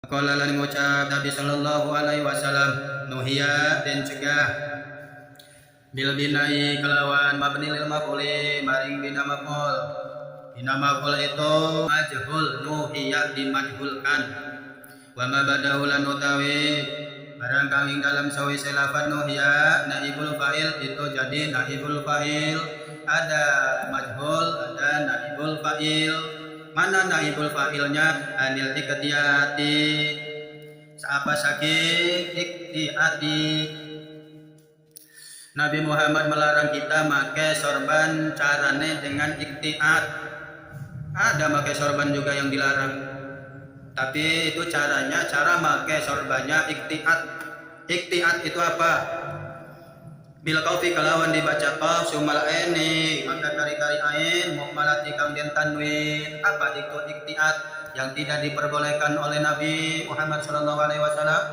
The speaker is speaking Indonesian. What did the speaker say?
Qala lan ngucap Nabi sallallahu alaihi wasallam, nuhiya den cegah bil binai kelawan mabni lil maf'uli maring bina maf'ul. Bina maf'ul itu majhul, nuhiya dimajhulkan. Wa ma badahu lan utawi barang kang ing dalam sawise lafaz nuhiya naibul fa'il itu jadi naibul fa'il. Ada majhul, ada naibul fa'il. Mana naibul fa'ilnya? Anil iktiyati, apa saking iktiyati. Nabi Muhammad melarang kita make sorban carane dengan iktiyat. Ada make sorban juga yang dilarang, tapi itu caranya, cara make sorbannya iktiyat. Iktiyat itu apa? Bil qaufi kalawan dibaca qaf sumal aini maka kari-kari ain muhmalati kang den tanwin. Apa itu iktiyat yang tidak diperbolehkan oleh Nabi Muhammad sallallahu alaihi wasallam?